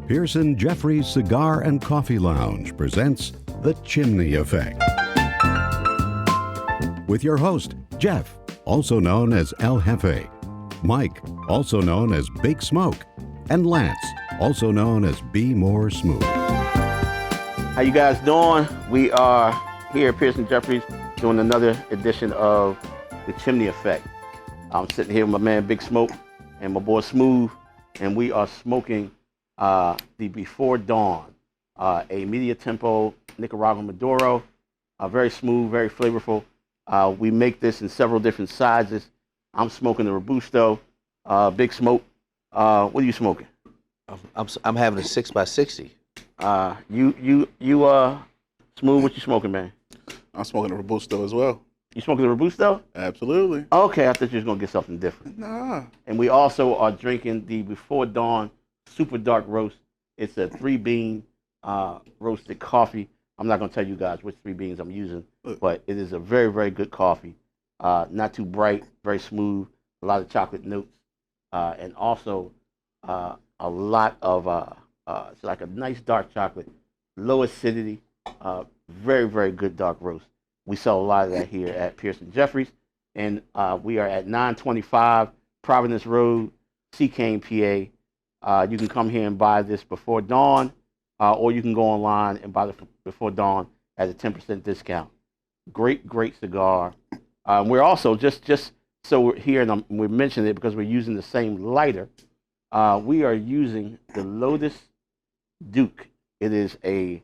Pearson Jeffries Cigar and Coffee Lounge presents The Chimney Effect. With your host, Jeff, also known as El Jefe, Mike, also known as Big Smoke, and Lance, also known as Be More Smooth. How you guys doing? We are here at Pearson Jeffries doing another edition of The Chimney Effect. I'm sitting here with my man Big Smoke and my boy Smooth, and we are smoking the Before Dawn, a media tempo Nicaraguan Maduro, very smooth, very flavorful. We make this in several different sizes. I'm smoking the Robusto. Big Smoke, what are you smoking? I'm having a 6x60. Smooth, what you smoking, man? I'm smoking a Robusto as well. You smoking the Robusto? Absolutely. Okay, I thought you was gonna get something different. Nah. And we also are drinking the Before Dawn Super Dark Roast. It's a 3-bean roasted coffee. I'm not gonna tell you guys which 3 beans I'm using, but it is a very, very good coffee. Not too bright, very smooth, a lot of chocolate notes, and also a lot of it's like a nice dark chocolate, low acidity, very, very good dark roast. We sell a lot of that here at Pearson Jeffries, and we are at 925 Providence Road, Seacane, PA. You can come here and buy this Before Dawn, or you can go online and buy the Before Dawn at a 10% discount. Great, great cigar. We're also, just so we're here, and we're mentioning it because we're using the same lighter, we are using the Lotus Duke. It is a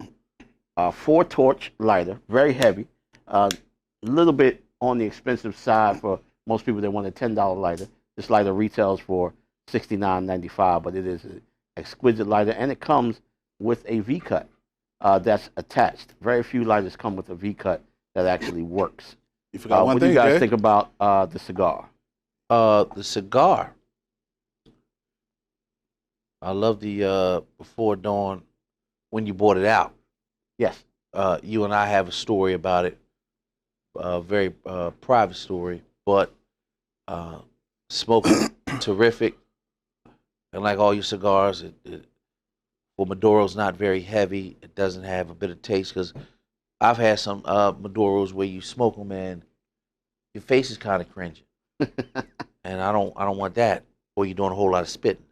4-torch lighter, very heavy. A little bit on the expensive side for most people that want a $10 lighter. This lighter retails for $69.95, but it is an exquisite lighter, and it comes with a V-cut that's attached. Very few lighters come with a V-cut that actually works. You forgot one what thing, do you guys Jay? think about the cigar? The cigar. I love the Before Dawn when you bought it out. Yes. You and I have a story about it, a very private story, but smoking terrific. And like all your cigars, well, Maduro's not very heavy. It doesn't have a bit of taste because I've had some Maduros where you smoke them and your face is kind of cringing, and I don't want that. Or you're doing a whole lot of spitting.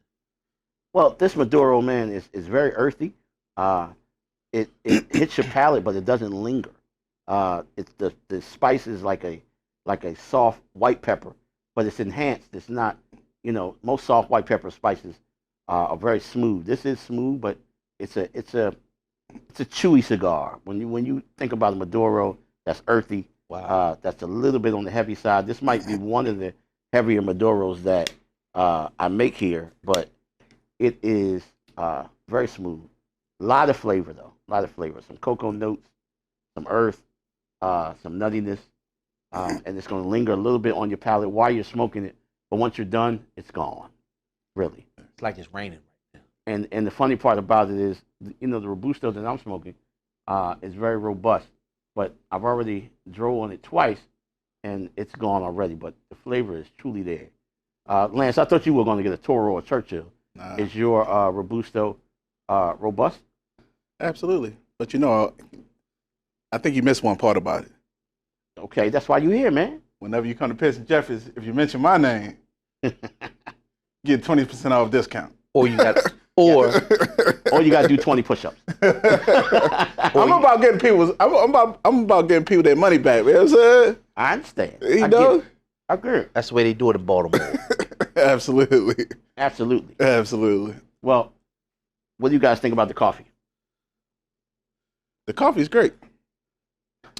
Well, this Maduro, man, is very earthy. It hits your palate, but it doesn't linger. It's the spice is like a soft white pepper, but it's enhanced. It's not, most soft white pepper spices are very smooth. This is smooth, but it's a chewy cigar. When you think about a Maduro, that's earthy. Wow. That's a little bit on the heavy side. This might be one of the heavier Maduros that I make here, but it is very smooth. A lot of flavor, though. A lot of flavor. Some cocoa notes, some earth, some nuttiness, and it's going to linger a little bit on your palate while you're smoking it. But once you're done, it's gone. Really. It's like it's raining right now. And the funny part about it is, the Robusto that I'm smoking is very robust. But I've already drove on it twice, and it's gone already. But the flavor is truly there. Lance, I thought you were going to get a Toro or Churchill. Nah. Is your Robusto robust? Absolutely. But I think you missed one part about it. Okay, that's why you're here, man. Whenever you come to Pearson Jeffries, if you mention my name, get 20% off discount. Or you got, or you got to do 20 push-ups. I'm about getting people their money back. You know what I'm saying? I understand. You know? I agree. that's the way they do it in Baltimore. Absolutely. Absolutely. Absolutely. Well, what do you guys think about the coffee? The coffee's great.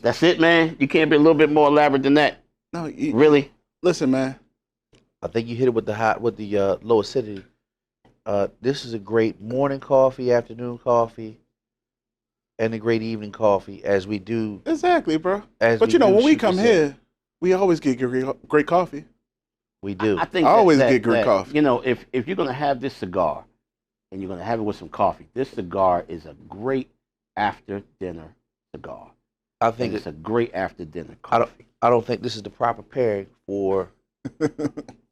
That's it, man? You can't be a little bit more elaborate than that? No, Really? listen, man. I think you hit it with the low acidity. This is a great morning coffee, afternoon coffee, and a great evening coffee, as we do. Exactly, bro. As But we do when we Super come Set. here, we always get great coffee. We do. I think I always that, get great coffee. If you're going to have this cigar and you're going to have it with some coffee, this cigar is a great after-dinner cigar. I think it's a great after-dinner I don't. coffee. I don't think this is the proper pairing for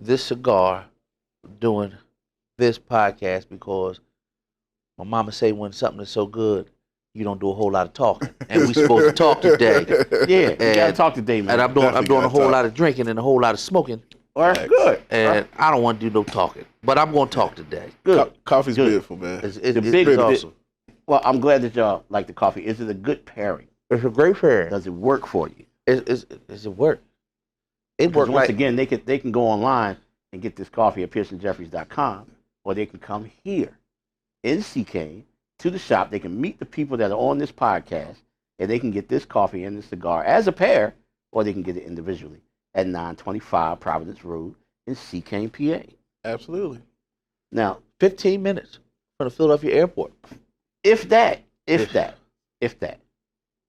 this cigar doing this podcast because My mama say when something is so good, you don't do a whole lot of talking, and we supposed to talk today. Yeah, you gotta talk today, man. And I'm doing Definitely a whole gotta lot of drinking and a whole lot of smoking, All right, good. and I don't want to do no talking. But I'm going to talk today. Good. Coffee's Good. beautiful, man. It's big- awesome. Well, I'm glad that y'all like the coffee. Is it a good pairing? It's a great fair. Does it work for you? Does it work? It Because works once like again, they can go online and get this coffee at PearsonJeffries.com, or they can come here in CK to the shop. They can meet the people that are on this podcast, and they can get this coffee and this cigar as a pair, or they can get it individually at 925 Providence Road in Seacane, PA. Absolutely. Now, 15 minutes from the Philadelphia airport. if that.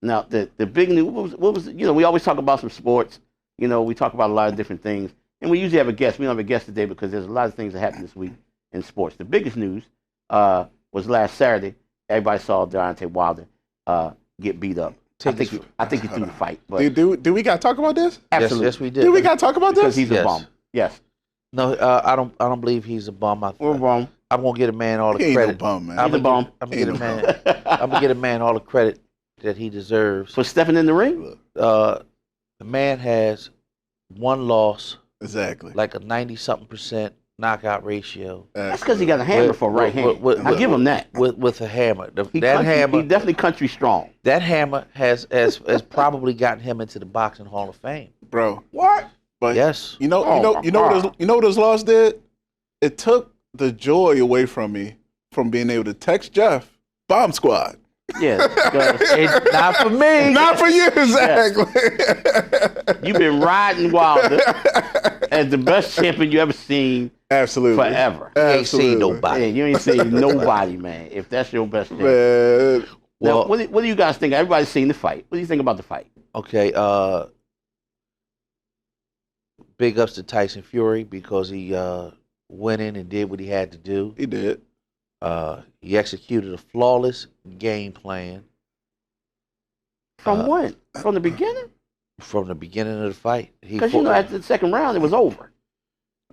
Now, the big news, what was we always talk about some sports. We talk about a lot of different things, and we usually have a guest. We don't have a guest today because there's a lot of things that happened this week in sports. The biggest news was last Saturday. Everybody saw Deontay Wilder get beat up. I think he threw the fight. But Do we got to talk about this? absolutely. Yes, we did. Do we got to talk about because this? he's a Yes. bum. Yes. No, I don't believe he's a bum. We're wrong. I'm gonna get a man all the He ain't no credit. bum, man. I'm He's a gonna bum. I'm He gonna ain't get a man. I'm gonna get a man all the credit that he deserves. For stepping in the ring? The man has one loss, Exactly. like a 90-something% knockout ratio That's because he got a hammer for right hand. I give him that. with a hammer. He Hammer, definitely country strong. that hammer has probably gotten him into the boxing Hall of Fame. Bro. What? But Yes. you know what this loss did? It took the joy away from me from being able to text Jeff, Bomb Squad. Yeah. because Not for me. Not for you, exactly. You've been riding Wilder as the best champion you ever seen Absolutely. forever. Ain't seen nobody. Yeah, you ain't seen nobody, man. If that's your best champion. Man. Now, Well- what do you guys think? Everybody's seen the fight. What do you think about the fight? Okay. Big ups to Tyson Fury because he went in and did what he had to do. He did. He executed a flawless game plan From when? From the beginning? from the beginning of the fight. Because, after the second round, it was over.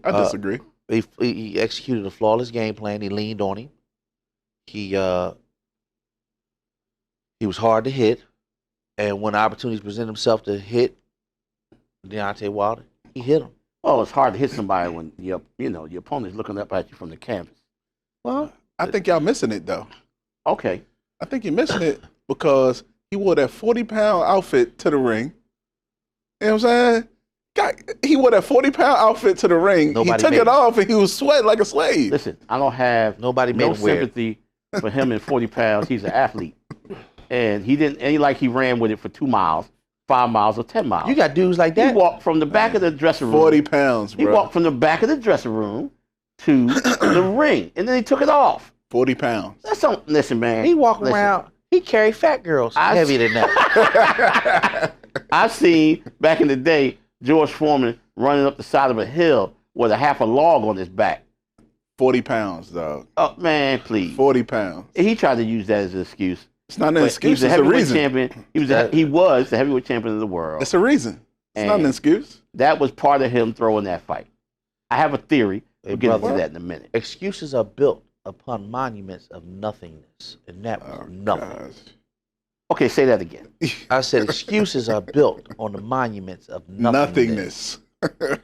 I disagree. He executed a flawless game plan. He leaned on him. He was hard to hit, and when opportunities present himself to hit Deontay Wilder, he hit him. Oh, it's hard to hit somebody when your opponent's looking up at you from the canvas. Well, I think y'all missing it, though. Okay. I think you're missing it because he wore that 40-pound outfit to the ring. You know what I'm saying? He wore that 40-pound outfit to the ring. Nobody he took made it him. off and he was sweating like a slave. Listen, I don't have Nobody made no him wear it. sympathy for him in 40 pounds. He's an athlete. And he ran with it for 2 miles, 5 miles, or 10 miles. You got dudes like He that. walked from the back of the dressing room. 40 pounds, He bro. walked from the back of the dressing room to the ring, and then he took it off. 40 pounds. That's something. Listen, man. He walk Listen, around. He carry fat girls heavier than that. I've seen back in the day George Foreman running up the side of a hill with a half a log on his back. 40 pounds, dog. Oh man, please. 40 pounds. He tried to use that as an excuse. It's not an But excuse. He's a It's a heavyweight reason. champion. He was the heavyweight champion of the world. It's a reason. It's not an And excuse. that was part of him throwing that fight. I have a theory. Hey, We'll get into brother. that in a minute. Excuses are built upon monuments of nothingness, and that was nothing. Gosh. Okay, say that again. I said excuses are built on the monuments of nothingness, Nothingness.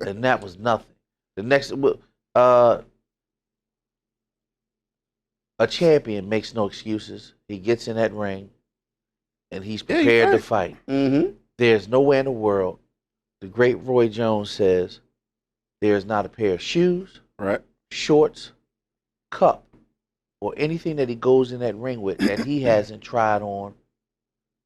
and that was nothing. The next, a champion makes no excuses. He gets in that ring, and he's Yeah, you're prepared to right. fight. Mm-hmm. There's nowhere in the world. The great Roy Jones says, "There's not a pair of shoes, Right. shorts, cup, or anything that he goes in that ring with that he hasn't tried on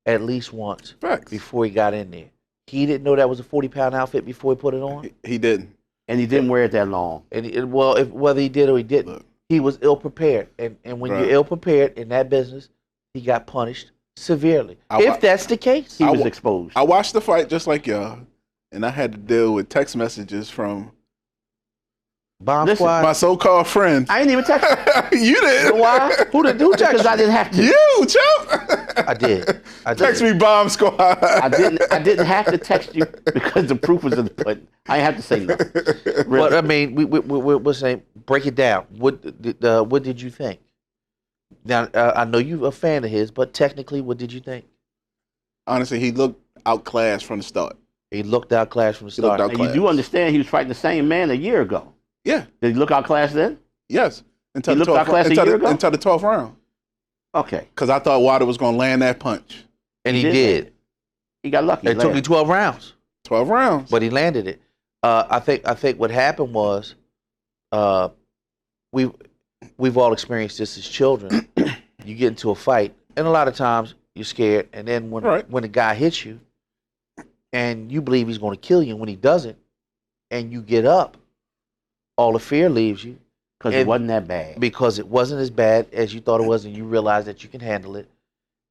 at least once Facts. before he got in there." He didn't know that was a 40-pound outfit before he put it on. He didn't. And he didn't wear it that long. And whether he did or he didn't, Look. he was ill prepared. And when Right. you're ill prepared in that business, he got punished severely. I wa- If that's the case, He was wa- exposed. I watched the fight just like y'all, and I had to deal with text messages from Bomb Listen, Squad. my so-called friend. I ain't even text him. You did. You know why? Who Because texted I didn't have to. You, Chump. I did. Text me, Bomb Squad. I didn't have to text you because the proof was in the pudding. I didn't have to say nothing. Really. But I mean, we're saying break it down. What did you think? Now, I know you're a fan of his, but technically, what did you think? Honestly, he looked outclassed from the start. He looked outclassed from the He looked start. And you do outclassed. understand he was fighting the same man a year ago. Yeah. Did he look outclassed then? Yes. Until He the looked 12th outclassed a year ago? Until the 12th round. Okay. Because I thought Wilder was going to land that punch. And he He did. did. He got lucky. It took him 12 rounds, 12 rounds. but he landed it. I think what happened was, we've all experienced this as children. You get into a fight, and a lot of times you're scared, and then when a guy hits you, and you believe he's going to kill you, and when he doesn't, and you get up, all the fear leaves you. Because it wasn't that bad. Because it wasn't as bad as you thought it was, and you realize that you can handle it.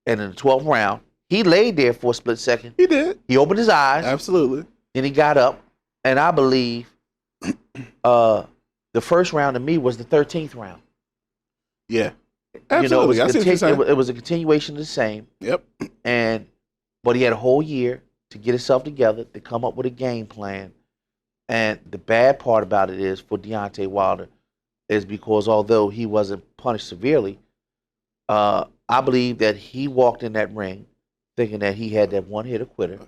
And in the 12th round, he laid there for a split second. He did. He opened his eyes. Absolutely. Then he got up, and I believe the first round to me was the 13th round. Yeah. Absolutely. I see what you're saying. It was a continuation of the same. Yep. But he had a whole year to get himself together, to come up with a game plan. And the bad part about it is for Deontay Wilder is because although he wasn't punished severely, I believe that he walked in that ring thinking that he had that one-hitter quitter.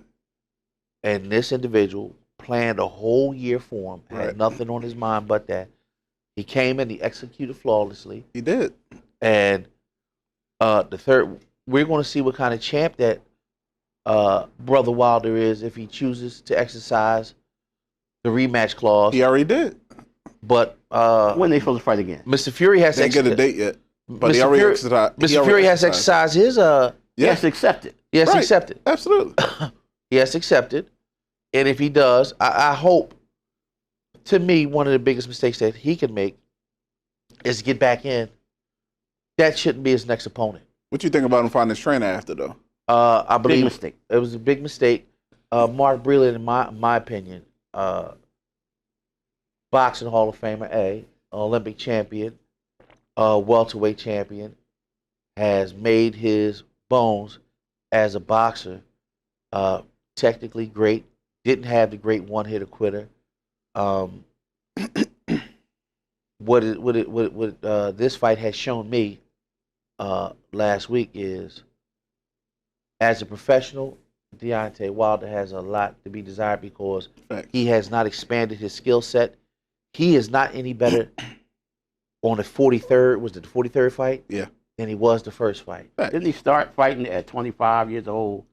And this individual planned a whole year for him, had nothing on his mind but that. He came in, he executed flawlessly. He did. And the third, we're going to see what kind of champ that Brother Wilder is if he chooses to exercise the rematch clause. He already did. But when they supposed to fight again? Mr. Fury has They didn't get a date yet. But he Mr. already Fury, exercised. Mr. Fury has exercised his Yes, accepted. yes, Right. accepted. Absolutely. He has accepted. And if he does, I hope, to me, one of the biggest mistakes that he can make is get back in. That shouldn't be his next opponent. What you think about him finding his trainer after, though? I believe Big mistake. it was a big mistake. Mark Breland, in my opinion, boxing Hall of Famer, Olympic champion, welterweight champion, has made his bones as a boxer. Technically great, didn't have the great one-hitter quitter. What this fight has shown me last week is, as a professional, Deontay Wilder has a lot to be desired because he has not expanded his skill set. He is not any better on the 43rd, was it the 43rd fight? Yeah. Than he was the first fight. Didn't he start fighting at 25 years old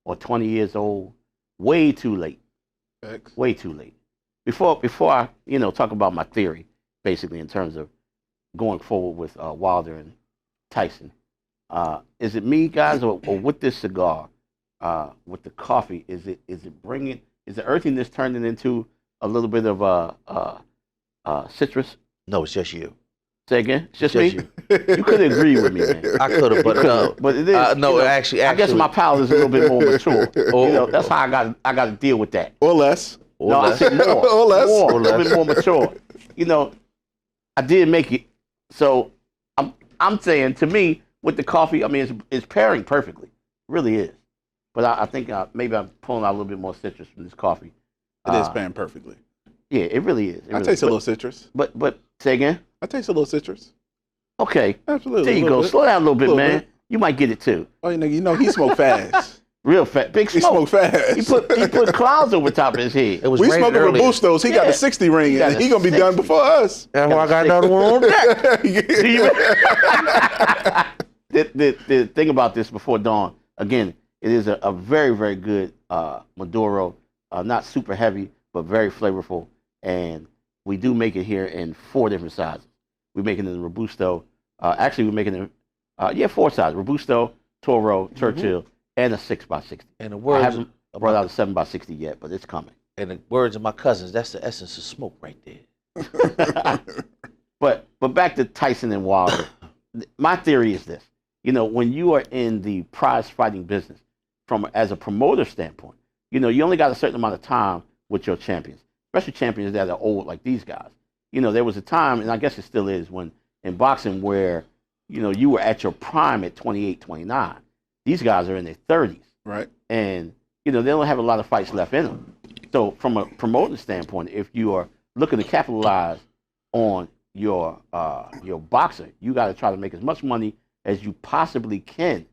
or 20 years old? Way too late. Facts. Way too late. Before I, talk about my theory, basically, in terms of going forward with Wilder and Tyson, is it me, guys, or with this cigar, with the coffee, is the earthiness turning into a little bit of citrus? No, it's just you. Say again? It's just Just me? You could agree with me, man. I could have, but no. But it is. No, actually, I guess my palate is a little bit more mature. That's how I got to deal with that. Or less. No, I said more. Or less. More, a little bit more mature. I did make it. So I'm saying, to me, with the coffee, I mean, it's pairing perfectly. It really is. But I think maybe I'm pulling out a little bit more citrus from this coffee. It is pairing perfectly. Yeah, it really is. I taste a little citrus. But say again? I taste a little citrus. Okay. Absolutely. There you go. Bit. Slow down a little bit, man. Bit. You might get it too. Oh, he smoked fast. Real fat. Big He smoke. smoked fast. He put clouds over top of his head. It was We raining smoking earlier. Robustos. He got Yeah. the 60 ring, He got and a he gonna be 60. done before us. That's why I got another one on deck. The thing about this before dawn, again, it is a very, very good Maduro, not super heavy, but very flavorful. And we do make it here in 4 different sizes. We make it in the Robusto. Actually, we're making it, 4 sizes: Robusto, Toro, Churchill, and a 6x60. And the I words haven't brought out a 7x60 yet, but it's coming. and the words of my cousins, that's the essence of smoke right there. But back to Tyson and Wilder. My theory is this: when you are in the prize fighting business, as a promoter standpoint, you only got a certain amount of time with your champions, especially champions that are old like these guys. There was a time, and I guess it still is, when in boxing where you were at your prime at 28, 29. These guys are in their 30s, Right. and they don't have a lot of fights left in them. So from a promoting standpoint, if you are looking to capitalize on your boxer, you got to try to make as much money as you possibly can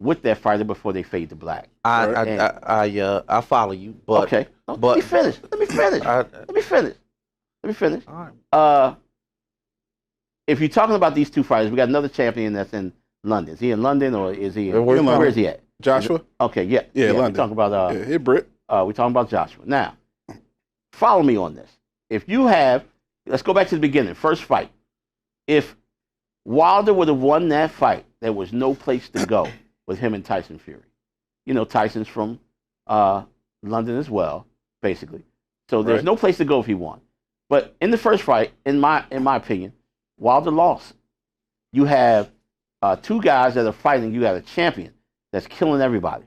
with that fighter before they fade to black. I follow you, but okay, let me finish. Let me finish. All right. If you're talking about these two fighters, we got another champion that's in London. Is he in London or is he? Where is he at? Joshua. Okay, yeah. London. We're talking about hey, Britt. we're talking about Joshua. Now, follow me on this. If you have, let's go back to the beginning. First fight. If Wilder would have won that fight, there was no place to go with him and Tyson Fury. You know, Tyson's from London as well, basically. So there's no place to go if he won. But in the first fight, in my opinion, Wilder lost. You have two guys that are fighting. You got a champion that's killing everybody.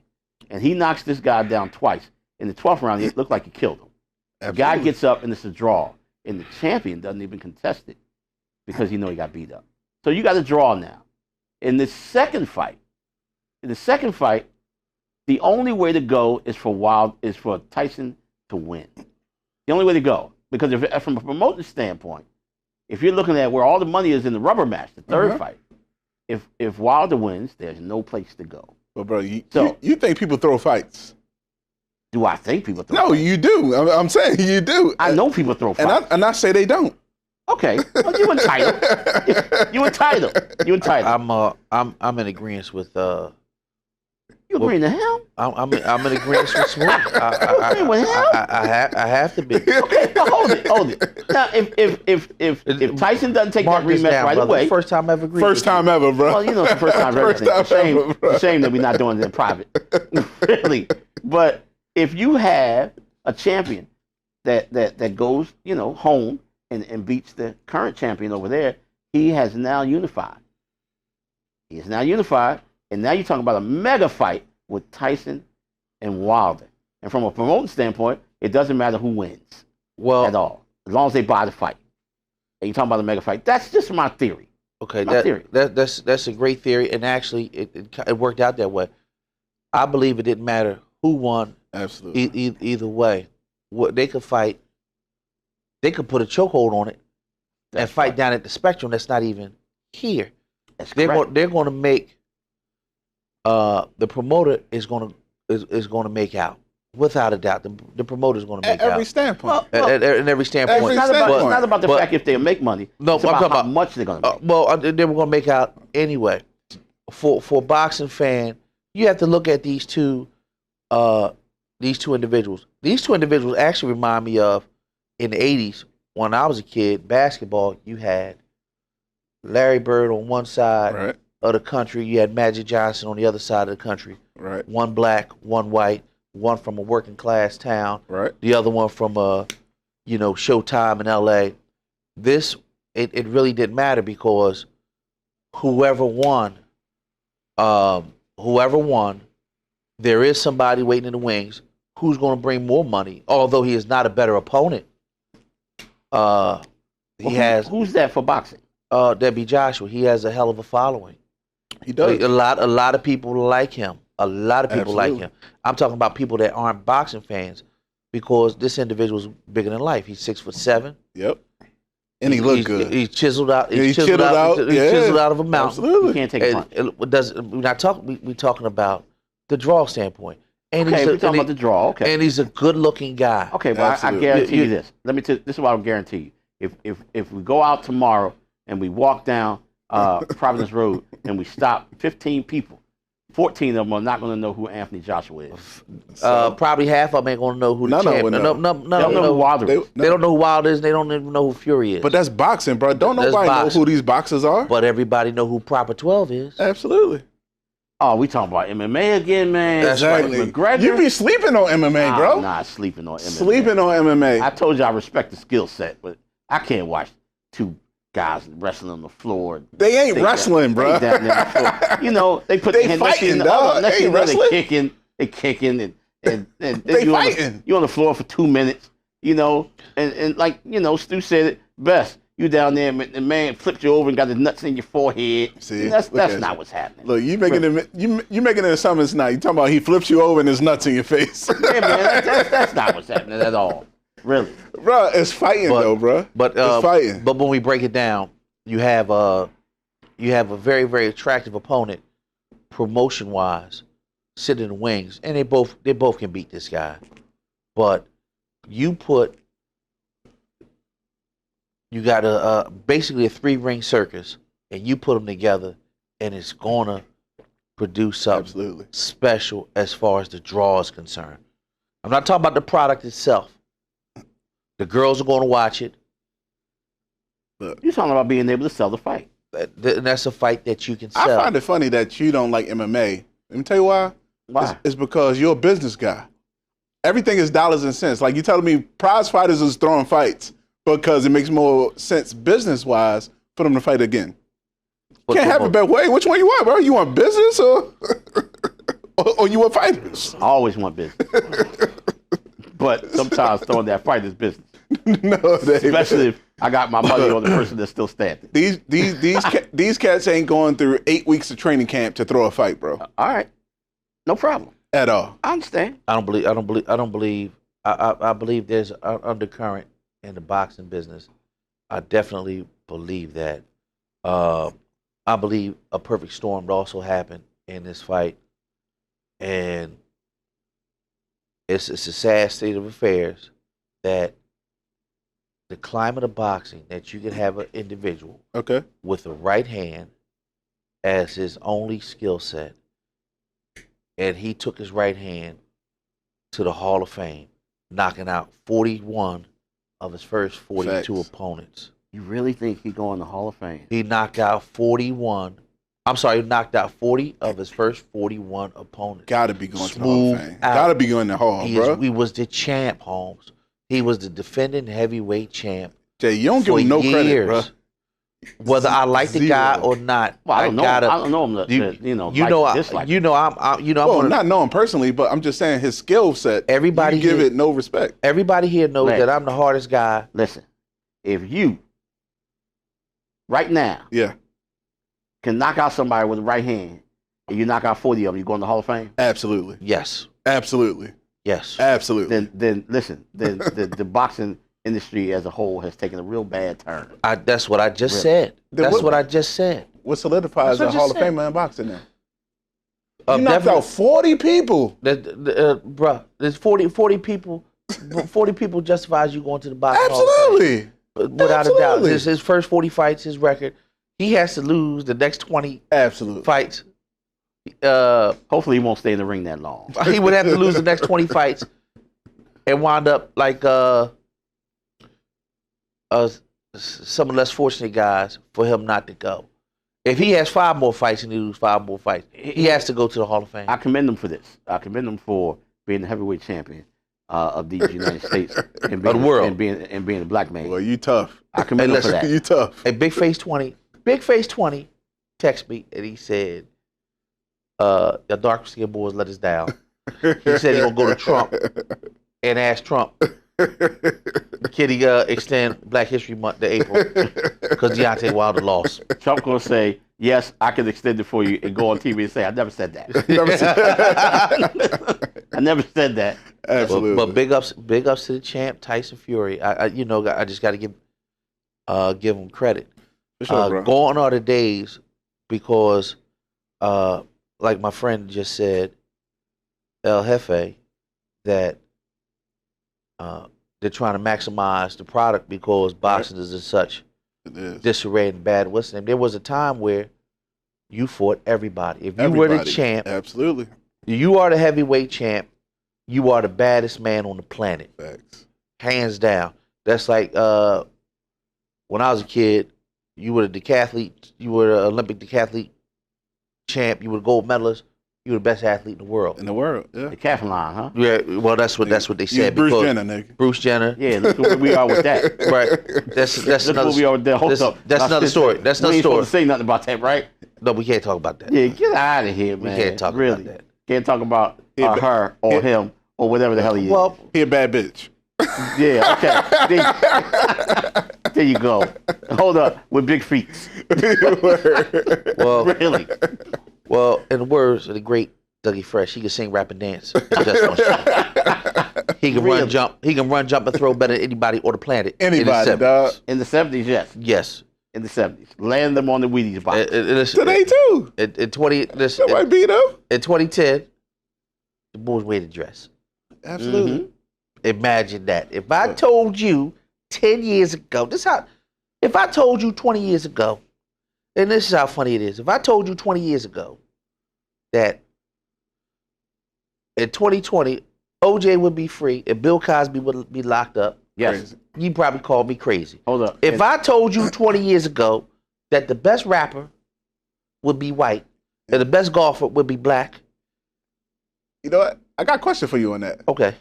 And he knocks this guy down twice. In the 12th round, it looked like he killed him. The guy gets up, and it's a draw. And the champion doesn't even contest it because he got beat up. So you got a draw now. In the second fight, the only way to go is for Tyson to win. The only way to go. Because from a promoting standpoint, if you're looking at where all the money is in the rubber match, the third fight, if Wilder wins, there's no place to go. Well, bro, you think people throw fights? Do I think people throw fights? No, you do. I'm saying you do. I know people throw fights. And I say they don't. Okay. Well, you entitled. You entitled. I'm in agreement with You agreeing to him? I'm in agreement with Smooth. I have to be. Okay, but hold it. Now, if Tyson doesn't take that rematch right away, first time ever agreed. First time ever, bro. Well, it's the first time ever. It's a shame that we're not doing it in private, really. But if you have a champion that goes, home and beats the current champion over there, he has now unified. He is now unified. And now you're talking about a mega fight with Tyson and Wilder. And from a promoting standpoint, it doesn't matter who wins at all, as long as they buy the fight. And you're talking about a mega fight. That's just my theory. Okay, that's a great theory, and actually it worked out that way. I believe it didn't matter who won. Absolutely. Either way, they could fight. They could put a chokehold on it and fight down at the Spectrum. That's not even here. They're going to make. The promoter is going to make out, without a doubt. The promoter is going to make out. At every standpoint. At every standpoint. It's not about the fact if they make money. No, it's about how much they're going to make. They were going to make out anyway. For a boxing fan, you have to look at these two individuals. These two individuals actually remind me of, in the 80s, when I was a kid, basketball, you had Larry Bird on one side of the country, you had Magic Johnson on the other side of the country. Right. One black, one white, one from a working class town. Right. The other one from Showtime in LA. It really didn't matter because whoever won, there is somebody waiting in the wings who's going to bring more money, although he is not a better opponent. Who's that for boxing? That'd be Joshua. He has a hell of a following. He does. A lot of people like him. A lot of people like him. I'm talking about people that aren't boxing fans, because this individual's bigger than life. He's 6'7". Yep. And he looked good. He's chiseled out. He's chiseled out. He's chiseled out of a mountain. Absolutely. You can't take a punch. We're talking about the draw standpoint. And we're talking about the draw. Okay. And he's a good-looking guy. Okay, but I guarantee you this. This is what I'll guarantee you. If we go out tomorrow and we walk down Providence Road and we stop 15 people, 14 of them are not going to know who Anthony Joshua is. Probably half of them ain't going to know who the champion is. They don't know who Wilder is. They don't know who Wilder is. They don't even know who Fury is. But that's boxing, bro. Don't nobody know who these boxers are. But everybody know who Proper 12 is. Absolutely. Oh, we talking about MMA again, man. Exactly. McGregor? You be sleeping on MMA, bro. I'm not sleeping on MMA. Sleeping on MMA. I told you I respect the skill set, but I can't watch two guys wrestling on the floor. They ain't wrestling, bro. They put they their hand fighting, dog. Next thing wrestling. They kicking, and they fighting. You on the floor for 2 minutes, and like Stu said it best. You down there, and the man flipped you over and got the nuts in your forehead. See, that's not what's happening. Look, you making it something it's not. You talking about he flips you over and his nuts in your face. Yeah, man, that's not what's happening at all. Really, bro, it's fighting though, bro. But it's fighting. But when we break it down, you have you have a very, very attractive opponent, promotion wise, sitting in the wings, and they both can beat this guy. But you got basically a 3-ring circus, and you put them together, and it's gonna produce something Absolutely. special as far as the draw is concerned. I'm not talking about the product itself. The girls are going to watch it. You're talking about being able to sell the fight. And that's a fight that you can sell. I find it funny that you don't like MMA. Let me tell you why. Why? It's because you're a business guy. Everything is dollars and cents. Like you telling me prize fighters is throwing fights because it makes more sense business-wise for them to fight again. Can't have it that way. Which one you want, bro? You want business or or you want fighters? I always want business. But sometimes throwing that fight is business. No, especially if I got my money on the person that's still standing. These cats ain't going through 8 weeks of training camp to throw a fight, bro. All right, no problem at all. I understand. I believe there's an undercurrent in the boxing business. I definitely believe that. I believe a perfect storm would also happen in this fight, and it's a sad state of affairs that the climate of boxing, that you can have an individual with a right hand as his only skill set, and he took his right hand to the Hall of Fame, knocking out 41 of his first 42 opponents. You really think he go in the Hall of Fame? He knocked out 41. I'm sorry, he knocked out 40 of his first 41 opponents. Gotta be going to the Hall of Fame. Gotta be going to the Hall, bro. He was the champ, Holmes. He was the defending heavyweight champ. Jay, you don't give him no credit, bro. Whether I like the guy or not, well, I don't know him. Well, not know him personally, but I'm just saying his skill set. Everybody give it no respect. Everybody here knows that I'm the hardest guy. Listen, if you right now, can knock out somebody with the right hand, and you knock out 40 of them, you go in the Hall of Fame? Absolutely. Yes. Absolutely. Yes. Absolutely. Then listen, the boxing industry as a whole has taken a real bad turn. That's what I just said. That's what I just said. What solidifies the Hall of Fame in boxing now? You knocked out 40 people. Bruh, there's 40 people. 40 people justifies you going to the boxing Absolutely. Hall of Fame. Without a doubt. This his first 40 fights, his record. He has to lose the next 20 fights. Hopefully he won't stay in the ring that long. He would have to lose the next 20 fights and wind up like some less fortunate guys for him not to go. If he has 5 more fights and he loses 5 more fights, he has to go to the Hall of Fame. I commend him for this. I commend him for being the heavyweight champion of these United States and being, of the world and being a black man. Well, you tough. I commend him for that. You tough. Hey, Big Face 20 text me and he said, "Your dark skinned boys let us down." He said he gonna go to Trump and ask Trump, "Can he extend Black History Month to April because Deontay Wilder lost?" Trump gonna say, "Yes, I can extend it for you," and go on TV and say, "I never said that." I never said that. Absolutely. But big ups to the champ, Tyson Fury. I just got to give him credit. For sure, bro. Gone are the days because, like my friend just said, El Jefe, that they're trying to maximize the product because boxing is in such disarray and bad. What's the name? There was a time where you fought everybody. If you were the champ, absolutely, you are the heavyweight champ. You are the baddest man on the planet. Facts. Hands down. That's like when I was a kid, you were the decathlete, you were the Olympic decathlete champ, you were the gold medalist, you were the best athlete in the world. In the world, yeah. The Decathlon, huh? Yeah, well that's what they said. Bruce Jenner, nigga. Bruce Jenner. Yeah, look where we are with that. Right. That's look another where we are with that. Hold up. That's another story. That's another story. We ain't story. supposed to say nothing about that, right? No, we can't talk about that. Yeah, get out of here, man. We can't talk about that. Can't talk about her or him or whatever the hell he is. Well, he a bad bitch. Yeah, okay. There you go. Hold up, with big feet. Well, really? Well, in the words of the great Dougie Fresh, he can sing, rap, and dance. Just one shot. He can run, jump. He can run, jump, and throw better than anybody on the planet. Anybody, dog. In the 70s, yes. Yes. in the 70s. Landed them on the Wheaties box. Today too. In 20, Somebody beat him. in 2010, the boys wear the dress. Absolutely. Mhm. Imagine that. If I told you 10 years ago, if I told you 20 years ago, and this is how funny it is. If I told you 20 years ago that in 2020, OJ would be free and Bill Cosby would be locked up, Yes. Crazy. you probably called me crazy. Hold up. If I told you 20 years ago that the best rapper would be white and the best golfer would be black, You know what? I got a question for you on that. okay.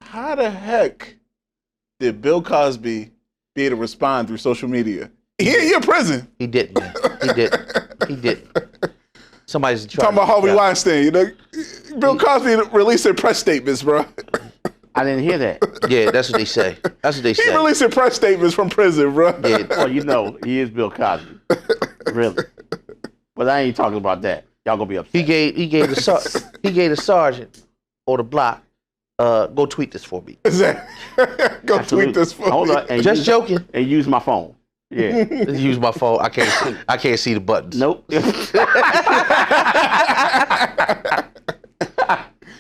How the heck did Bill Cosby be able to respond through social media? He in your prison. He didn't, man. He didn't. Somebody's in charge. Talking about Harvey Weinstein. You know, Bill Cosby releasing press statements, bro. I didn't hear that. Yeah, that's what they say. That's what they He say. releasing press statements from prison, bro. Yeah. Well, you know, he is Bill Cosby. Really. But I ain't talking about that. Y'all gonna be upset. He gave the sergeant on the block, go tweet this for me. Go Absolutely. tweet this for Hold me. on. And Just use, joking. And use my phone. Yeah. Use my phone. I can't see the buttons. Nope.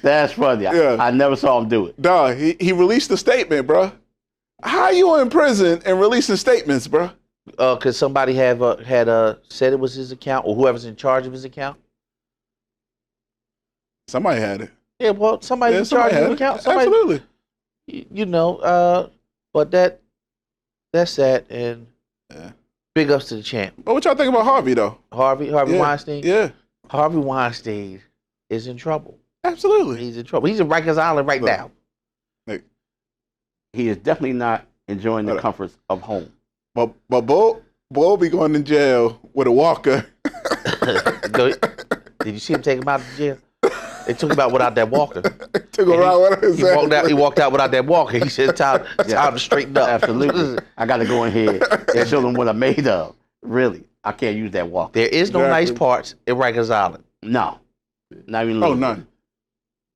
That's funny. Yeah. I never saw him do it. Dog, he released a statement, bro. How you in prison and releasing statements, bro? Cause somebody had said it was his account or whoever's in charge of his account. Somebody had it. Yeah, well, somebody's Yeah, in charge of had his it. account. Somebody, Absolutely. you know. But that's that. And Yeah. big ups to the champ, But what y'all think about Harvey, though? Harvey Yeah. Weinstein. Yeah, Harvey Weinstein is in trouble. absolutely. He's in trouble. He's in Rikers Island right Look. now. He is definitely not enjoying the Hold on. comforts of home. But Bo be going to jail with a walker. Did you see him take him out of jail? They took him out without that walker. Took a ride with his He walked out without that walker. He said, "Time to straighten up." Absolutely. I got to go in here and show them what I'm made of. Really. I can't use that walker. There is no Exactly. nice parts in Rikers Island. No. Not even a Oh, little none. bit.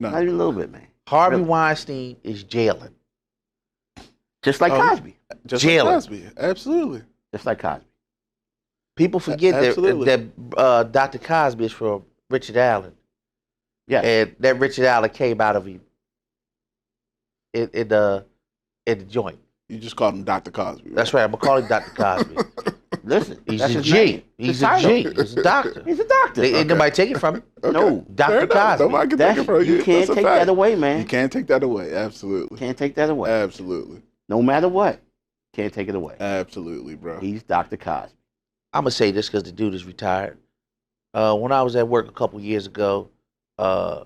None. Not even a little bit, man. Harvey Really? Weinstein is jailing. Just like Oh. Cosby. Just Jailing. like Cosby. Absolutely. Just like Cosby. People forget Absolutely. that Dr. Cosby is from Richard Allen, Yes. and that Richard Allen came out of him in the joint. You just called him Dr. Cosby. Right? That's right. I'm gonna call him Dr. Cosby. Listen. He's that's a his G. name. He's His a title. G. He's a doctor. He's a doctor. Ain't nobody take it from him. Okay. No. Dr. Fair enough. Cosby. Nobody can take it from you. You can't That's a take fact. that away, man. You can't take that away. Absolutely. Can't take that away. Absolutely. No matter what. Can't take it away. Absolutely, bro. He's Dr. Cosby. I'm gonna say this because the dude is retired. When I was at work a couple years ago, I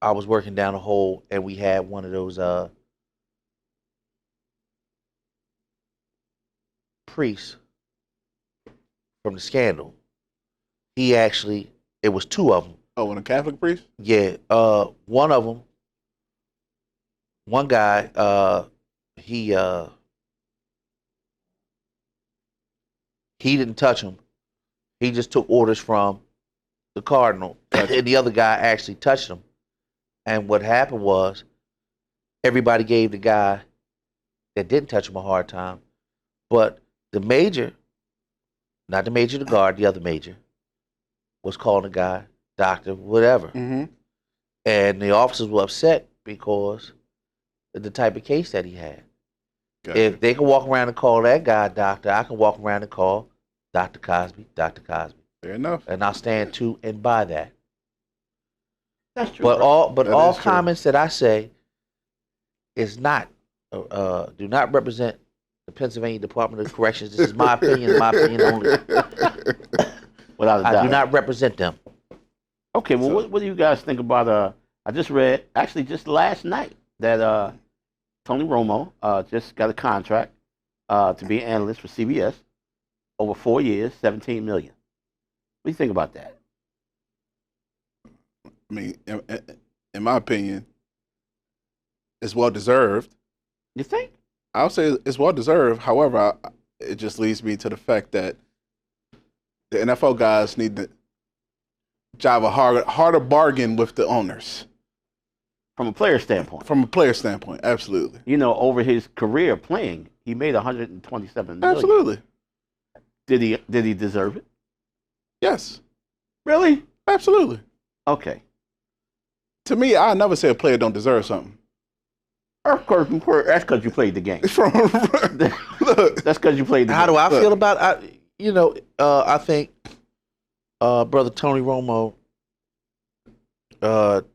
was working down a hole, and we had one of those priests from the scandal. It was two of them. Oh, and a Catholic priest? Yeah, one of them, one guy, he didn't touch him. He just took orders from the cardinal, and the other guy actually touched him. And what happened was, everybody gave the guy that didn't touch him a hard time, but the major, not the major of the guard, the other major, was calling the guy doctor, whatever. Mm-hmm. And the officers were upset because of the type of case that he had. If they can walk around and call that guy doctor, I can walk around and call Dr. Cosby, Dr. Cosby. Fair enough. And I'll stand to and by that. That's true. But bro. That all is true. comments that I say is not do not represent the Pennsylvania Department of Corrections. This is my opinion, my opinion only. Without a doubt. I do not represent them. Okay, well, So- what do you guys think about? I just read, actually, just last night, that Tony Romo just got a contract to be an analyst for CBS over 4 years, $17 million. What do you think about that? I mean, in my opinion, it's well deserved. You think? I'll say it's well deserved. However, it just leads me to the fact that the NFL guys need to drive a harder bargain with the owners From a player standpoint, from a player standpoint. Absolutely. you know, over his career playing, He made 127 million. Absolutely. Did he deserve it? Yes. Really? Absolutely. Okay. To me, I never say a player don't deserve something. That's because you played the game. Look, That's because you played the game. How do I feel about it? I think brother Tony Romo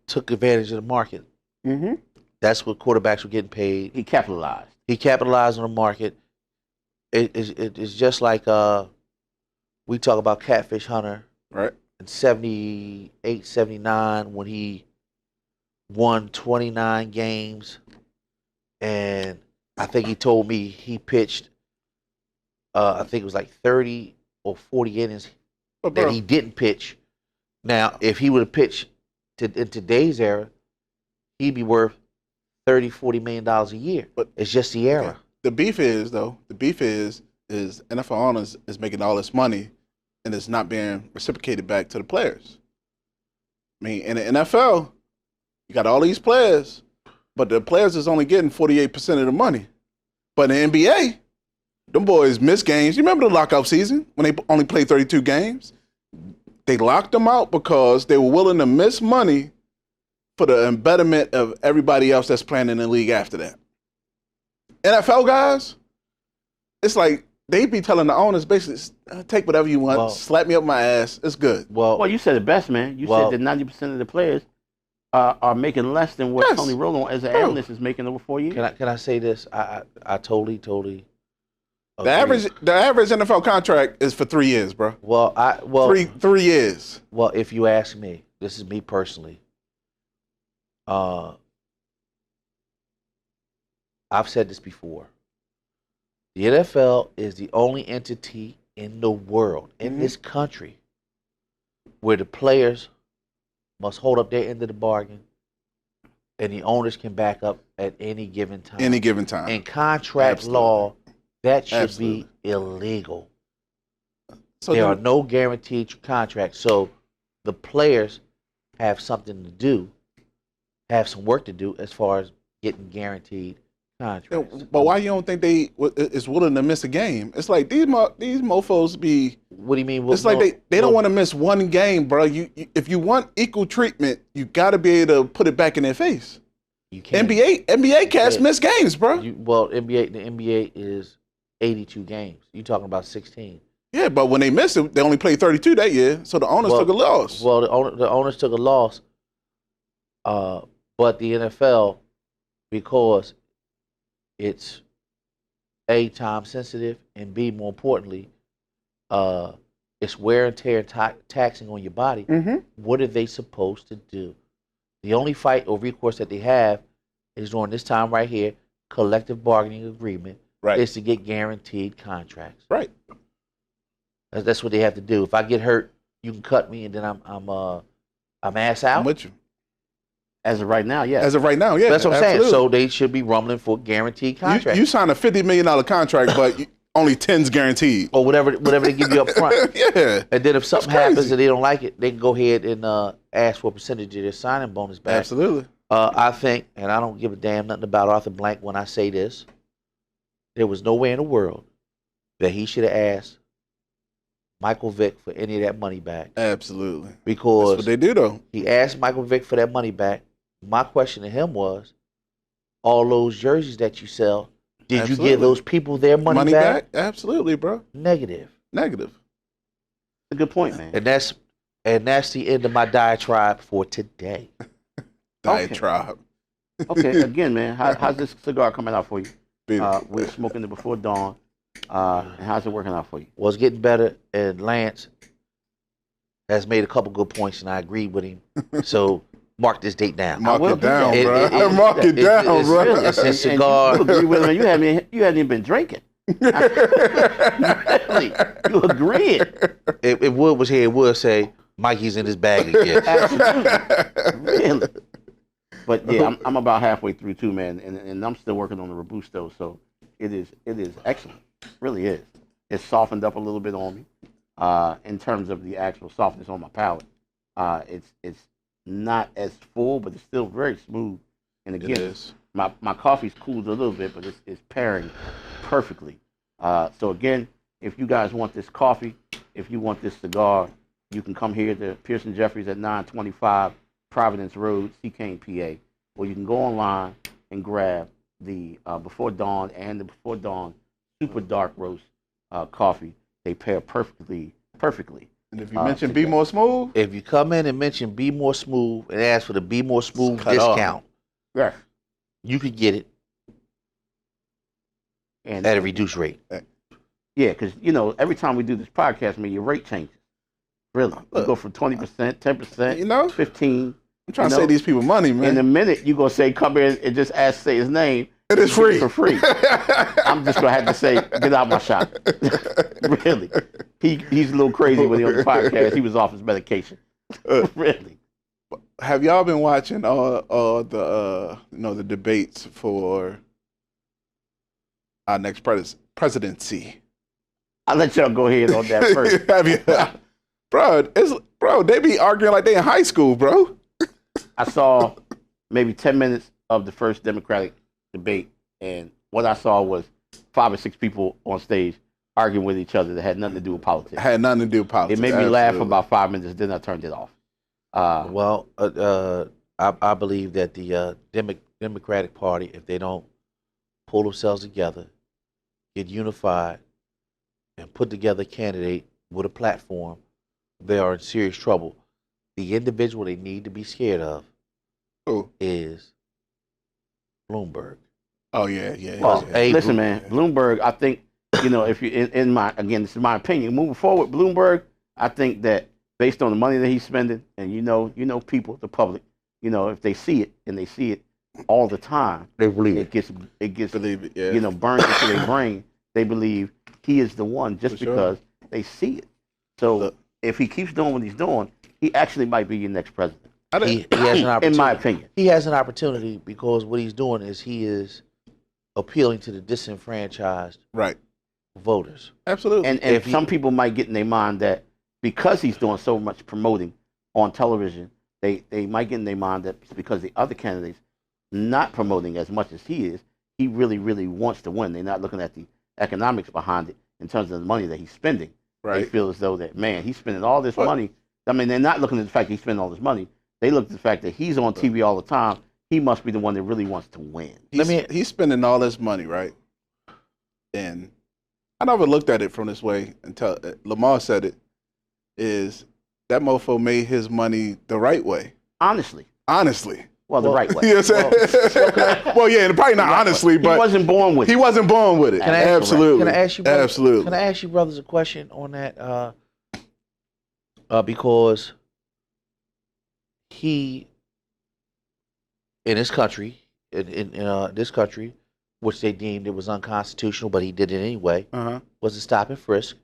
took advantage of the market. mm-hmm. That's what quarterbacks were getting paid. He capitalized. He capitalized on the market. It's just like we talk about Catfish Hunter Right. in 78, 79 when he won 29 games. And I think he told me he pitched, I think it was like 30 or 40 innings But that bro, he didn't pitch. Now, if he would have pitched in today's era, he'd be worth $30-40 million a year. But it's just the era. okay. The beef is NFL owners is making all this money and it's not being reciprocated back to the players. I mean, in the NFL, you got all these players, but the players is only getting 48% of the money. But in the NBA, them boys miss games. You remember the lockout season when they only played 32 games? They locked them out because they were willing to miss money for the embetterment of everybody else that's playing in the league after that. NFL guys, it's like they be telling the owners basically, take whatever you want, slap me up my ass, it's good. Well, you said it best, man. You said that 90% of the players are making less than what Tony Romo as an analyst is making over 4 years. Can I say this? I totally agree. The average NFL contract is for 3 years, bro. Three years. Well, if you ask me, this is me personally. I've said this before. The NFL is the only entity in the world, in this country, where the players must hold up their end of the bargain and the owners can back up at any given time. Any given time. In contract law, that should be illegal. So there are no guaranteed contracts. So the players have something to do, have some work to do as far as getting guaranteed contracts. But why you don't think they is willing to miss a game? It's like these mofos be. What do you mean? It's like they don't want to miss one game, bro. You if you want equal treatment, you got to be able to put it back in their face. You can't. NBA cats miss games, bro. The NBA is 82 games. You talking about 16? Yeah, but when they missed it, they only played 32 that year, so the owners took a loss. Well, the owners took a loss, but the NFL, because it's A, time sensitive, and B, more importantly, it's wear and tear taxing on your body. What are they supposed to do? The only fight or recourse that they have is during this time right here, collective bargaining agreement, is to get guaranteed contracts. Right. That's what they have to do. If I get hurt, you can cut me, and then I'm ass out. I'm with you. As of right now, yeah. As of right now, yeah. That's what I'm saying. So they should be rumbling for guaranteed contracts. You sign a $50 million contract, but only 10's guaranteed. Or whatever they give you up front. Yeah. And then if something happens and they don't like it, they can go ahead and ask for a percentage of their signing bonus back. Absolutely. I think, and I don't give a damn nothing about Arthur Blank when I say this, there was no way in the world that he should have asked Michael Vick for any of that money back. Absolutely. Because that's what they do, though. He asked Michael Vick for that money back. My question to him was, all those jerseys that you sell, did you give those people their money back? Absolutely, bro. Negative. That's a good point, man. And that's the end of my diatribe for today. Diatribe. Okay, again, man, how's this cigar coming out for you? We're smoking it before dawn. And how's it working out for you? Well, it's getting better, and Lance has made a couple good points, and I agree with him. So mark this date down. Mark it down, bro. Mark it down, bro. It's a cigar. You agree with him. You hadn't even been drinking. Really? You agreeing? If Wood was here, Wood say Mikey's in his bag again. Absolutely. Really? But yeah, I'm about halfway through too, man, and I'm still working on the Robusto, so it is excellent. It really is. It's softened up a little bit on me in terms of the actual softness on my palate. It's not as full, but it's still very smooth. And again, my coffee's cooled a little bit, but it's pairing perfectly. So again, if you guys want this coffee, if you want this cigar, you can come here to Pearson Jeffries at 925 Providence Road, Seacane, PA, or you can go online and grab the Before Dawn and the Before Dawn Super Dark Roast coffee. They pair perfectly. And if you mention Be More Smooth, If you come in and mention Be More Smooth and ask for the Be More Smooth cut off. discount, yes, you could get it and at a reduced rate. yeah, because every time we do this podcast, man, your rate changes. Really, you go from 20%, 10%, 15. I'm trying to save these people money, man. In a minute, you gonna say, come here and just say his name. It is free. For free. I'm just gonna have to say, get out my shop. Really. He's a little crazy when he on the podcast. He was off his medication. Really. Have y'all been watching all the the debates for our next presidency? I'll let y'all go ahead on that first. Have you, bro? They be arguing like they in high school, bro. I saw maybe 10 minutes of the first Democratic debate, and what I saw was 5 or 6 people on stage arguing with each other that had nothing to do with politics. Had nothing to do with politics. It made me laugh for about 5 minutes, then I turned it off. I believe that the Democratic Party, if they don't pull themselves together, get unified, and put together a candidate with a platform, they are in serious trouble. The individual they need to be scared of is Bloomberg. Oh yeah. Well, listen, man, Bloomberg. I think if you in my again, this is my opinion. Moving forward, Bloomberg. I think that based on the money that he's spending, and people, the public, if they see it and they see it all the time, They believe it gets Believe it, yeah. Burned into their brain. They believe he is the one just For because they see it. So if he keeps doing what he's doing, he actually might be your next president. He has an opportunity. In my opinion. He has an opportunity because what he's doing is he is appealing to the disenfranchised voters. Absolutely. And some people might get in their mind that because he's doing so much promoting on television, they might get in their mind that it's because the other candidates not promoting as much as he is, he really, really wants to win. They're not looking at the economics behind it in terms of the money that he's spending. They feel as though that, man, he's spending all this money. I mean, they're not looking at the fact that he's spending all this money. They look at the fact that he's on TV all the time. He must be the one that really wants to win. He's spending all this money, right? And I never looked at it from this way until Lamar said it, is that mofo made his money the right way. Honestly. Well, the right way. You know what I'm saying? Well, yeah, probably not honestly, but he wasn't born with it. He wasn't born with it. Absolutely. Can I ask you, brothers, Absolutely. Can I ask you, brothers, a question on that? Because he, in this country, this country, which they deemed it was unconstitutional, but he did it anyway, was a stop and frisk,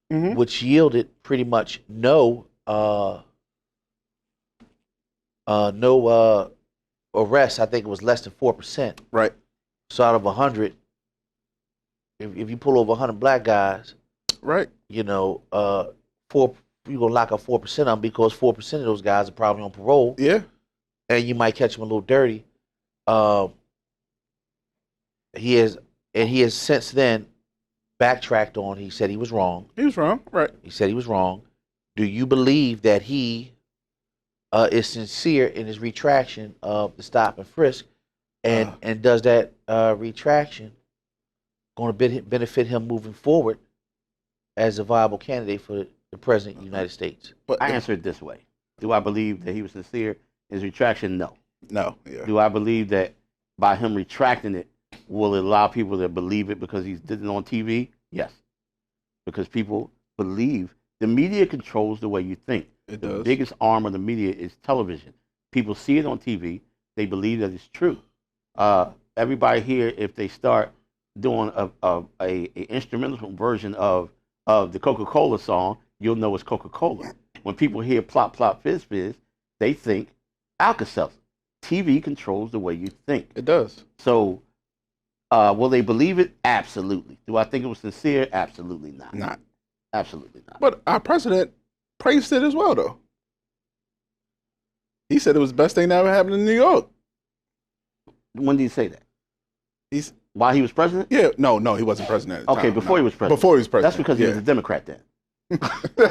which yielded pretty much no arrests. I think it was less than 4%. Right. So out of 100, if you pull over 100 black guys, right, you're gonna lock up 4% of them because 4% of those guys are probably on parole. Yeah. And you might catch them a little dirty. He has since then backtracked on. He said he was wrong. He was wrong. Right. He said he was wrong. Do you believe that he is sincere in his retraction of the stop and frisk, and does that retraction going to benefit him moving forward as a viable candidate for the president of the United States? But I answer it this way: do I believe that he was sincere in his retraction? No. No. Yeah. Do I believe that by him retracting it, will it allow people to believe it because he did it on TV? Yes. Because people believe the media controls the way you think. It the does. biggest arm of the media is television. People see it on TV. They believe that it's true. Everybody here, if they start doing a instrumental version of the Coca-Cola song, you'll know it's Coca-Cola. When people hear plop, plop, fizz, fizz, they think Alka-Seltzer. TV controls the way you think. It does. So will they believe it? Absolutely. Do I think it was sincere? Absolutely not. Not. Absolutely not. But our president praised it as well, though. He said it was the best thing that ever happened in New York. When did he say that? While he was president? Yeah, no, he wasn't president at the time. Okay, before he was president. Before he was president. That's because he was a Democrat then.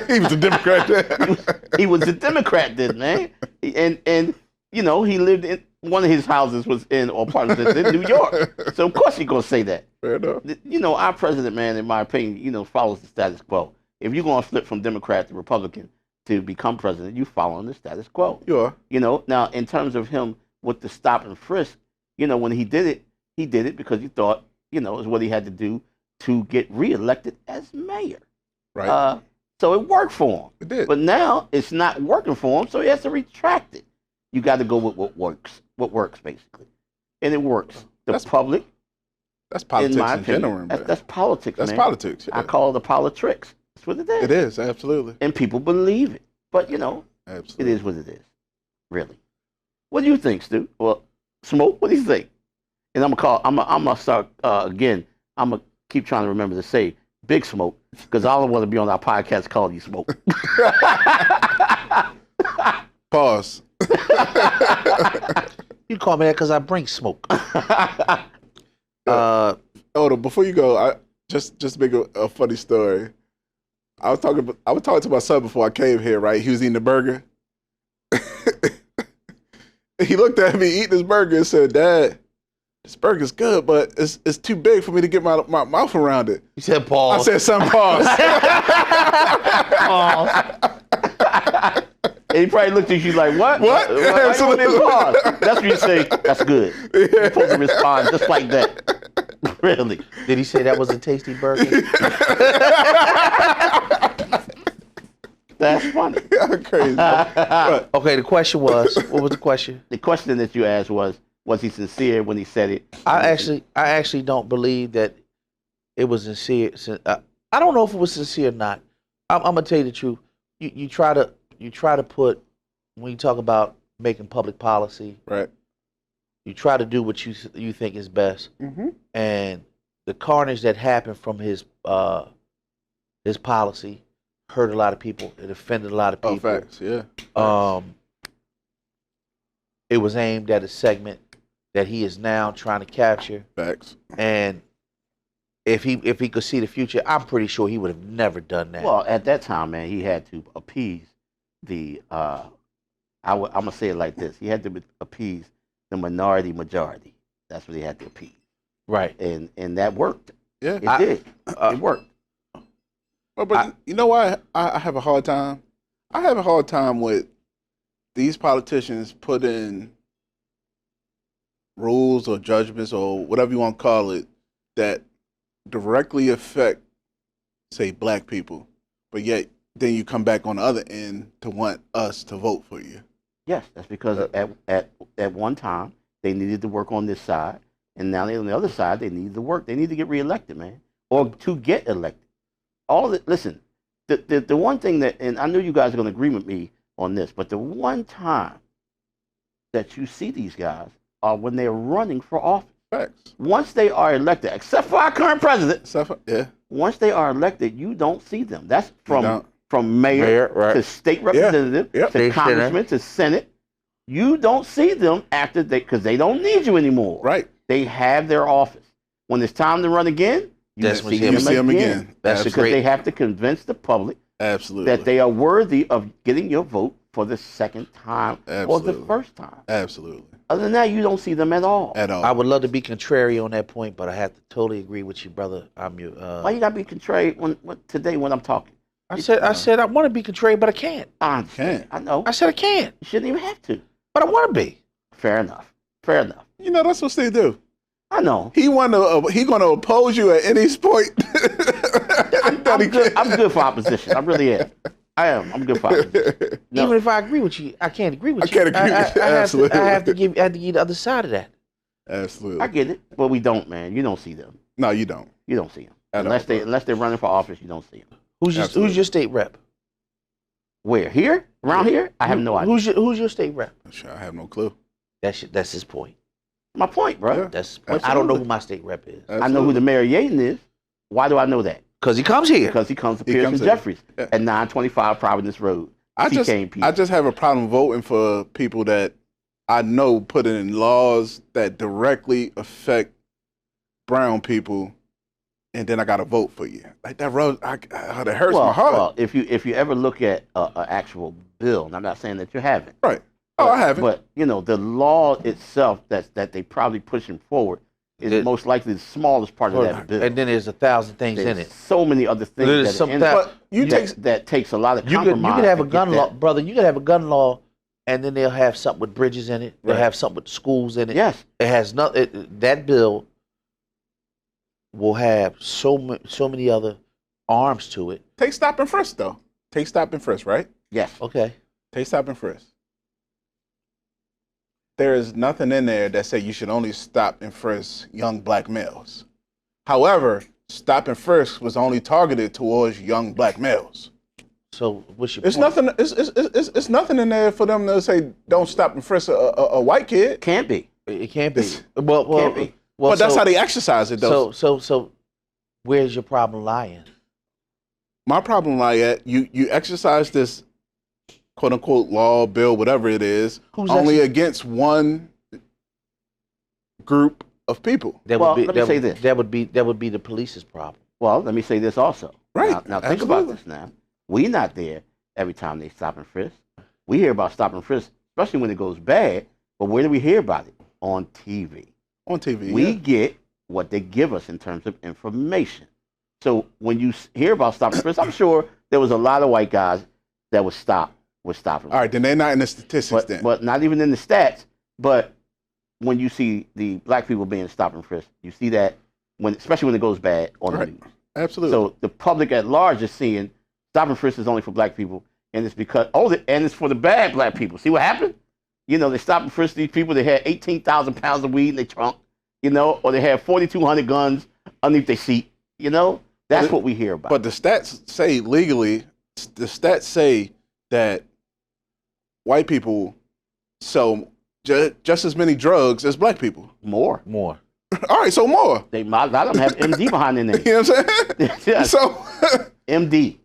He was a Democrat then. He was a Democrat then, man. And he lived in one of his houses was in or apartments in New York. So of course he's gonna say that. Fair enough. Our president, man, in my opinion, follows the status quo. If you're gonna flip from Democrat to Republican to become president, you following the status quo. You are. Now in terms of him with the stop and frisk, when he did it because he thought, it was what he had to do to get reelected as mayor. Right. So it worked for him. It did. But now it's not working for him, so he has to retract it. You got to go with what works basically, and it works. That's public. That's politics in my in opinion. general. That's politics. That's man. politics. Yeah. I call it the politricks. That's what it is. It is absolutely. And people believe it, but absolutely. it is what it is. Really. What do you think, Stu? Well, Smoke. What do you think? And I'm gonna start again. I'm gonna keep trying to remember to say Big Smoke because I don't want to be on our podcast calling you Smoke. Pause. You call me that because I bring smoke. Before you go, I just make a funny story. I was talking to my son before I came here. Right, he was eating a burger. He looked at me eating his burger and said, "Dad, this burger's good, but it's too big for me to get my mouth around it." You said pause. I said, "Son, pause." And he probably looked at you like, what? What? Why you want me to pause? That's what you say, that's good. You're supposed to respond just like that. Really. Did he say that was a tasty burger? That's funny. Crazy. Okay, the question was, what was the question? The question that you asked was he sincere when he said it? I actually don't believe that it was sincere. I don't know if it was sincere or not. I'm gonna tell you the truth. You try to put, when you talk about making public policy, right? You try to do what you think is best, mm-hmm. and the carnage that happened from his policy hurt a lot of people. It offended a lot of people. Oh, facts, yeah. It was aimed at a segment that he is now trying to capture. Facts. And if he could see the future, I'm pretty sure he would have never done that. Well, at that time, man, he had to appease the. I'm gonna say it like this: he had to appease the majority. That's what he had to appease. Right. And that worked. Yeah, it did. It worked. But you know why I have a hard time? I have a hard time with these politicians putting rules or judgments or whatever you want to call it that directly affect, say, black people, but yet then you come back on the other end to want us to vote for you. Yes, that's because at one time they needed to work on this side, and now they're on the other side. They need to work. They need to get reelected, man, or to get elected. All that. Listen, the one thing that, and I know you guys are going to agree with me on this, but the one time that you see these guys are when they're running for office. Facts. Once they are elected, except for our current president, yeah. Once they are elected, you don't see them. That's from mayor right. to state representative to congressman to senate. You don't see them after because they don't need you anymore. Right. They have their office. When it's time to run again, you see them again. That's because they have to convince the public that they are worthy of getting your vote for the second time or the first time. Absolutely. Other than that, you don't see them at all. At all. I would love to be contrary on that point, but I have to totally agree with you, brother. Why you gotta be contrary today when I'm talking? I said I want to be contrary, but I can't. I can't. I know. I said I can't. You shouldn't even have to. But I want to be. Fair enough. Fair enough. You know, that's what they do. I know. He gonna oppose you at any point. I'm good for opposition. I really am. I am. I'm good for opposition. No. Even if I agree with you, I can't agree with you. I can't agree with you. Absolutely. I have to give you the other side of that. Absolutely. I get it, but we don't, man. You don't see them. No, you don't. You don't see them unless they're running for office. You don't see them. Who's your state rep? Where? Here? Around here? I have no idea. Who's your state rep? I have no clue. That's his point. My point, bro. Yeah, that's his point. I don't know who my state rep is. Absolutely. I know who the mayor of Yaden is. Why do I know that? Because he comes here. Because he comes to Pearson Jeffries at 925 Providence Road. I just have a problem voting for people that I know put in laws that directly affect brown people, and then I got to vote for you. Like that that hurts my heart. Well, if you ever look at an actual bill, and I'm not saying that you haven't. Right. Oh, I haven't. But the law itself that they probably pushing forward is most likely the smallest part of that bill. And then there's 1,000 things in it. So many other things that takes a lot of compromise. You could have a gun law, brother. You could have a gun law, and then they'll have something with bridges in it. They'll have something with schools in it. Yes. It has that bill will have so many other arms to it. Take stop and frisk, though. Take stop and frisk, right? Yes. Okay. Take stop and frisk. There is nothing in there that say you should only stop and frisk young black males. However, stop and frisk was only targeted towards young black males. So what's your it's point? nothing. It's nothing in there for them to say don't stop and frisk a white kid. Can't be. It can't be. Well, can't be. Well, but that's how they exercise it, though. So, where's your problem lying? My problem lie at you exercise this quote unquote law, bill, whatever it is, only against one group of people. Let me say this. That would be the police's problem. Well, let me say this also. Right. Now think about this now. We're not there every time they stop and frisk. We hear about stop and frisk, especially when it goes bad, but where do we hear about it? On TV. On TV. We get what they give us in terms of information. So when you hear about stop and frisk, I'm sure there was a lot of white guys that would stop and frisk. All right, then they're not in the statistics then. But not even in the stats. But when you see the black people being stopped and frisked, you see that especially when it goes bad on the news. Absolutely. So the public at large is seeing stop and frisk is only for black people, and it's because and it's for the bad black people. See what happened? They stopped and frisked these people. They had 18,000 pounds of weed in their trunk, or they had 4,200 guns underneath their seat. That's what we hear about. But the stats say legally, that white people sell just as many drugs as black people. More. All right, so more. A lot of them have MD behind their name. You know what I'm saying? Yes. So MD.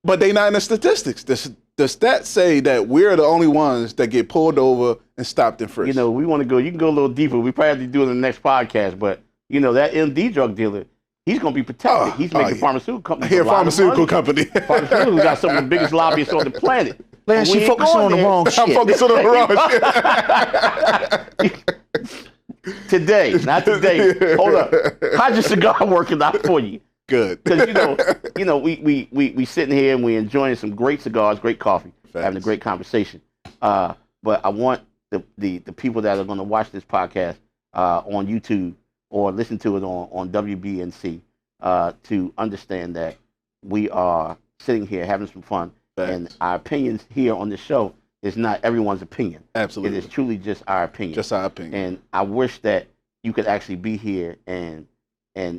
But they not in the statistics. The stats say that we're the only ones that get pulled over and stopped and frisked. We want to go. You can go a little deeper. We probably have to do it in the next podcast. But that MD drug dealer, he's going to be protected. He's making pharmaceutical companies. Pharmaceutical company. Pharmaceutical got some of the biggest lobbyists on the planet. Lance, you focusing on the wrong shit. I'm focusing on the wrong shit. Today, not today. Hold up. How's your cigar working out for you? Good. Because we sitting here and we enjoying some great cigars, great coffee, having a great conversation. But I want the people that are going to watch this podcast on YouTube or listen to it on WBNC to understand that we are sitting here having some fun, and our opinions here on this show is not everyone's opinion. Absolutely, it is truly just our opinion. Just our opinion. And I wish that you could actually be here and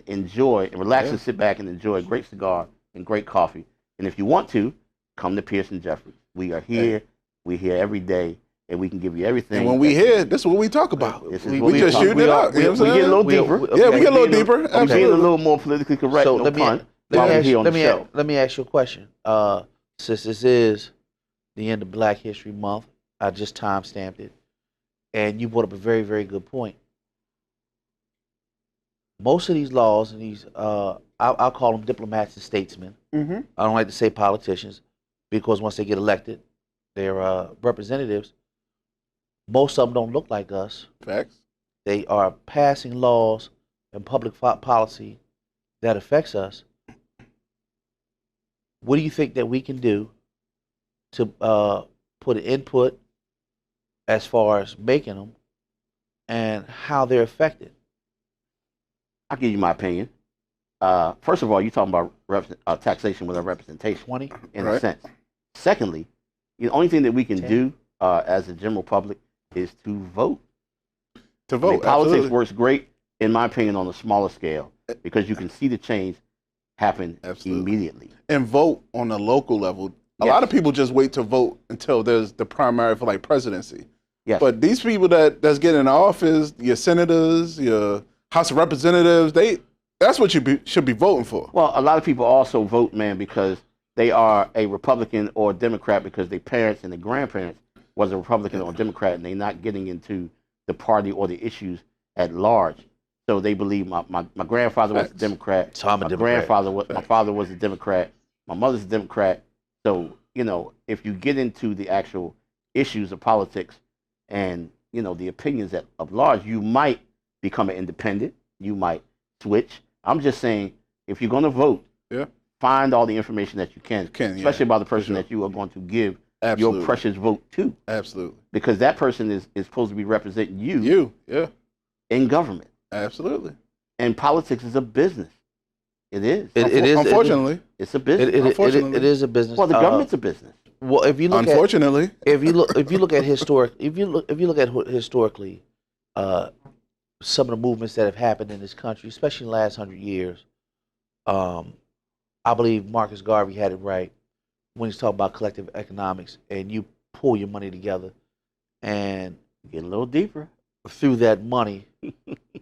enjoy and relax and sit back and enjoy a great cigar and great coffee. And if you want to, come to Pearson Jeffries. We are here. We're here every day, and we can give you everything. And when we here, this is what we talk about. We just shooting it up. We get a little deeper. We get a little deeper. We're being a little more politically correct. So let me ask you a question. Since this is the end of Black History Month, I just time-stamped it, and you brought up a very, very good point. Most of these laws and these, I'll call them diplomats and statesmen. Mm-hmm. I don't like to say politicians, because once they get elected, they're representatives. Most of them don't look like us. Facts. They are passing laws and public policy that affects us. What do you think that we can do to put an input as far as making them and how they're affected? I'll give you my opinion. First of all, you're talking about taxation with a representation. 20? In a sense. Secondly, the only thing that we can do as a general public is to vote. To vote. Politics works great, in my opinion, on a smaller scale because you can see the change happen immediately. And vote on a local level. A lot of people just wait to vote until there's the primary for like presidency. Yes. But these people that's getting in office, your senators, your House of Representatives, that's what you should be voting for. Well, a lot of people also vote, man, because they are a Republican or a Democrat because their parents and their grandparents was a Republican or a Democrat, and they're not getting into the party or the issues at large. So they believe my grandfather was a Democrat. So I'm a my Democrat. grandfather was, my father was a Democrat. My mother's a Democrat. So, if you get into the actual issues of politics and, the opinions of large, you might become an independent. You might switch. I'm just saying, if you're going to vote, find all the information that you can, especially about the person that you are going to give your precious vote to. Absolutely. Because that person is supposed to be representing you in government. Absolutely. And politics is a business. It is. It is. Unfortunately, it's a business. It is a business. Well, the government's a business. Well, if you look unfortunately, if you look at historically, some of the movements that have happened in this country, especially in the last 100 years, I believe Marcus Garvey had it right when he's talking about collective economics, and you pull your money together, and get a little deeper. Through that money,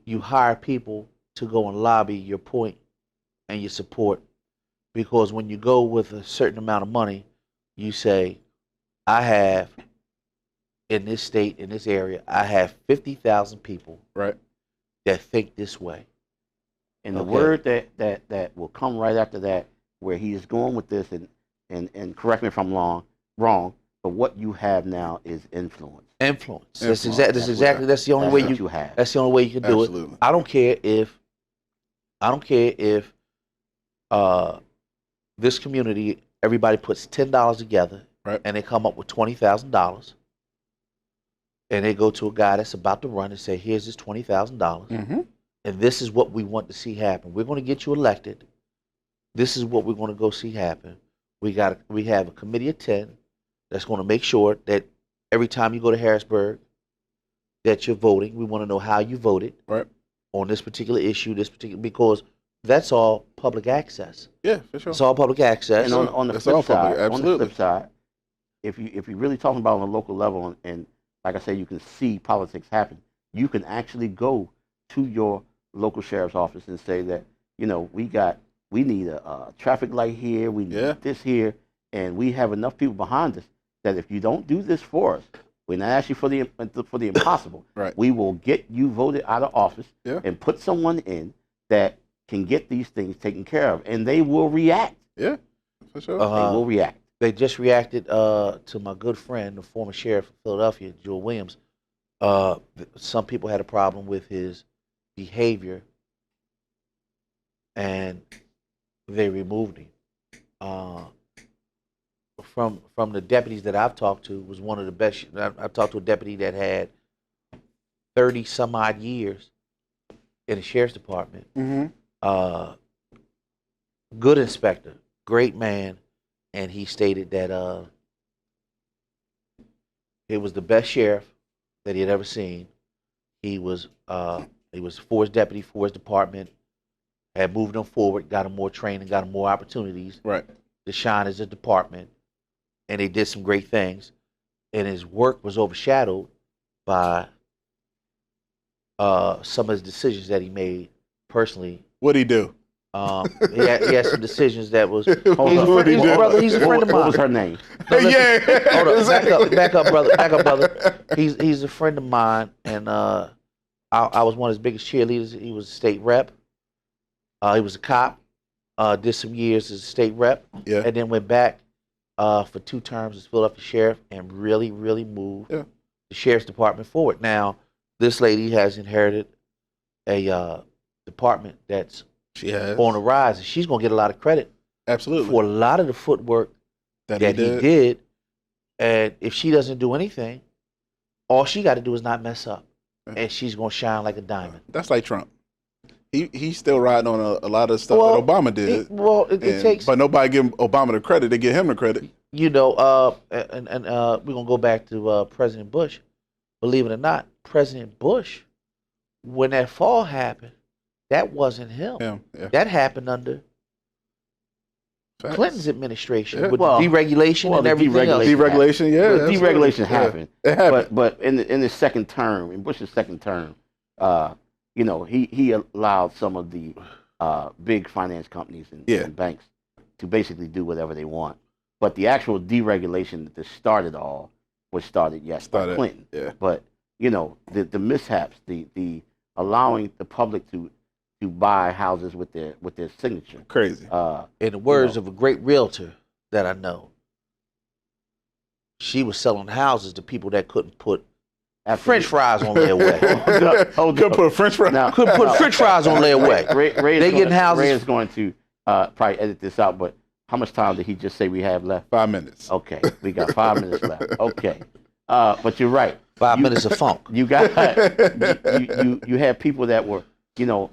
you hire people to go and lobby your point and your support, because when you go with a certain amount of money, you say, I have, in this state, in this area, I have 50,000 people that think this way. And the word that will come right after that, where he is going with this, and correct me if I'm wrong, but what you have now is influence. Influence. That's the only way you have. That's the only way you can do it. I don't care if this community, everybody puts $10 together, and they come up with $20,000, and they go to a guy that's about to run and say, here's this $20,000, and this is what we want to see happen. We're going to get you elected. This is what we're going to go see happen. We have a committee of 10 that's going to make sure that every time you go to Harrisburg that you're voting. We want to know how you voted on this particular issue, because that's all public access. Yeah, for sure. It's all public access. And on the flip side, if you're really talking about on a local level, and like I said, you can see politics happen, you can actually go to your local sheriff's office and say that, we need a traffic light here, we need this here, and we have enough people behind us that if you don't do this for us, we're not asking for the impossible. We will get you voted out of office and put someone in that can get these things taken care of, and they will react. Yeah, for sure. They will react. They just reacted to my good friend, the former sheriff of Philadelphia, Joel Williams. Some people had a problem with his behavior, and they removed him. From the deputies that I've talked to, was one of the best. I've talked to a deputy that had 30 some odd years in the sheriff's department. Good inspector, great man, and he stated that it was the best sheriff that he had ever seen. He was for his deputy, for his department, had moved him forward, got him more training, got him more opportunities to shine as a department, and they did some great things. And his work was overshadowed by some of his decisions that he made personally. What'd he do? He had some decisions that was. He's a friend of mine. What was her name? No, hold on, back up, brother. He's a friend of mine, and I was one of his biggest cheerleaders. He was a state rep. He was a cop. Did some years as a state rep, and then went back for 2 terms as Philadelphia sheriff, and really moved the sheriff's department forward. Now, this lady has inherited a department that's on the rise, and she's going to get a lot of credit for a lot of the footwork that he did. And if she doesn't do anything, all she got to do is not mess up, and she's going to shine like a diamond. That's like Trump. He's still riding on a lot of stuff that Obama did. It takes, but nobody give Obama the credit. They give him the credit. And we're gonna go back to President Bush. Believe it or not, President Bush, when that fall happened, that wasn't him. That happened under Clinton's administration with deregulation and everything else. Deregulation, deregulation happened. It happened. But in his second term, in Bush's second term, he allowed some of the big finance companies and banks to basically do whatever they want. But the actual deregulation that started all was started by Clinton. Yeah. But the mishaps, the allowing the public to buy houses with their signature. Crazy. In the words of a great realtor that I know, she was selling houses to people that couldn't put French fries on their way. Couldn't put French fries. Now, Couldn't put French fries on their way. They getting houses. Ray is going to probably edit this out, but how much time did he just say we have left? 5 minutes. Okay, we got 5 minutes left. Okay, but you're right. 5 minutes of funk. You got you had people that were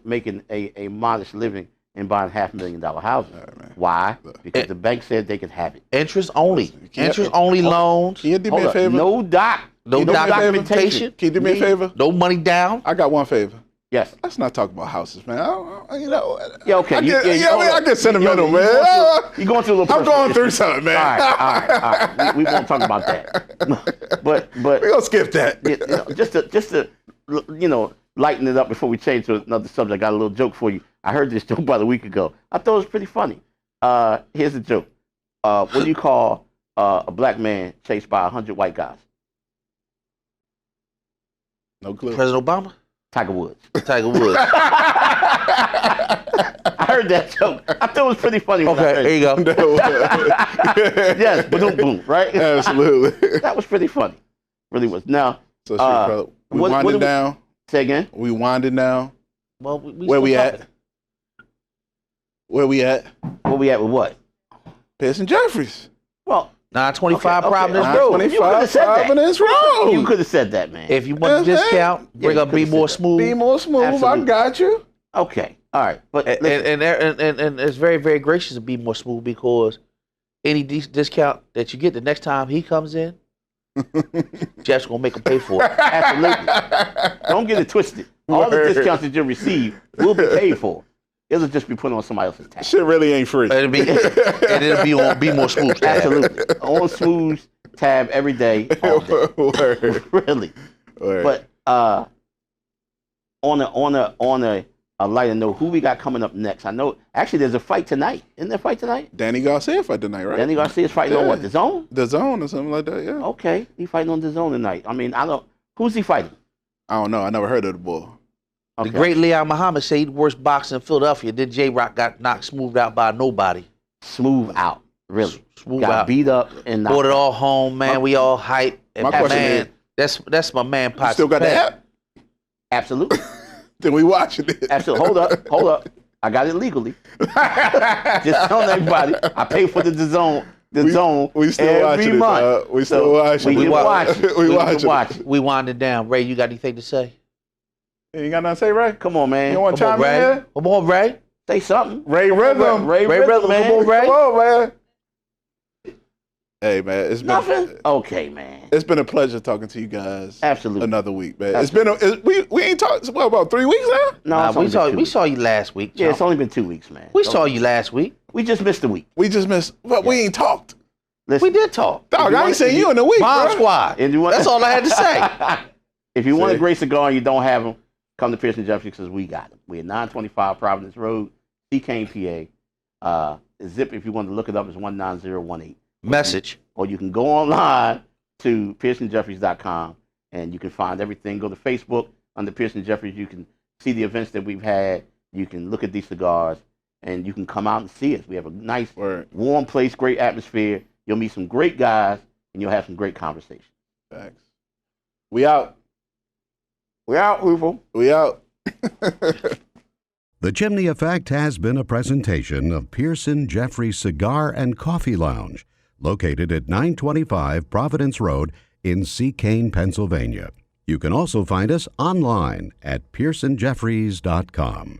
making a modest living and buying $500,000 houses. Right, why? Because the bank said they could have it. Interest only. Interest only loans. Can you do me a favor? No documentation. Can you do me a favor? No money down. I got one favor. Yes. Let's not talk about houses, man. Yeah, okay. I get sentimental, man. You're going through a little. I'm going through something, man. All right. We won't talk about that. But we're gonna skip that. Just to lighten it up before we change to another subject. I got a little joke for you. I heard this joke about a week ago. I thought it was pretty funny. Here's the joke. What do you call a black man chased by 100 white guys? No clue. President Obama. Tiger Woods. Tiger Woods. I heard that joke. I thought it was pretty funny. Okay, there you go. Yes, boom, boom, right? Absolutely. That was pretty funny. Really was. Now, so we winding down. Say again. We winding down. Well, where we at? Where we at? Where we at with what? Pearson Jeffries. Well, 925 Providence Road. 925 Providence Road. You could have said that, man. If you want a discount, bring up Be More Smooth. Be More Smooth. Absolutely. I got you. Okay. All right. But and it's very, very gracious to Be More Smooth because any discount that you get the next time he comes in, Jeff's gonna make him pay for it. Absolutely. Don't get it twisted. All the discounts that you receive will be paid for. It'll just be put on somebody else's tab. Shit really ain't free. It'll be on Be More Smooth tab. Absolutely. On Smooth's tab every day. All day. Word. Really. Word. But on a lighter note, who we got coming up next? I know actually there's a fight tonight. Isn't there a fight tonight? Danny Garcia fight tonight, right? Danny Garcia's fighting on what? The Zone? The Zone or something like that, yeah. Okay. He's fighting on The Zone tonight. I mean, who's he fighting? I don't know. I never heard of the boy. Okay. The great Leon Muhammad said he's the worst boxer in Philadelphia. Then J-Rock got knocked smooth out by nobody. Smooth out. Really. Smooth got out. Beat up and knocked Brought it out. all home, man. We all hype. And My question man, that's my man. You still got the app? Absolutely. Then we watching it. Absolutely. Hold up. I got it legally. Just telling everybody, I pay for the Zone. We still every watching month. it. We still watching We it. can watch it. We can watch watching it. We winding down. Ray, you got anything to say? You ain't got nothing to say, Ray? Come on, man. You want to Come on, chime in Ray. here? Come on, Ray. Say something. Ray Rhythm. Ray Rhythm, man. Come on, Ray. Come on, man. Hey, man. It's been Nothing? Okay, man. It's been a pleasure talking to you guys. Absolutely. Another week, man. We ain't talked about 3 weeks now? No, it's only been 2 we saw you last week. Yeah, it's only been 2 weeks, man. We saw you last week. We just missed a week. We just missed, but we ain't talked. Listen, We did talk. Dog, I ain't seen you in a week, Bomb bro. Squad. And you want- That's all I had to say. If you want See? a great cigar and you don't have them, come to Pearson Jeffries because we got them. We're at 925 Providence Road, Chimney, PA. Zip, if you want to look it up, is 19018. Message. Or you can go online to PearsonJeffries.com and you can find everything. Go to Facebook under Pearson Jeffries. You can see the events that we've had. You can look at these cigars and you can come out and see us. We have a nice, warm place, great atmosphere. You'll meet some great guys and you'll have some great conversations. Thanks. We out. We're out, people. We out. The Chimney Effect has been a presentation of Pearson Jeffries Cigar and Coffee Lounge, located at 925 Providence Road in Seacane, Pennsylvania. You can also find us online at pearsonjeffries.com.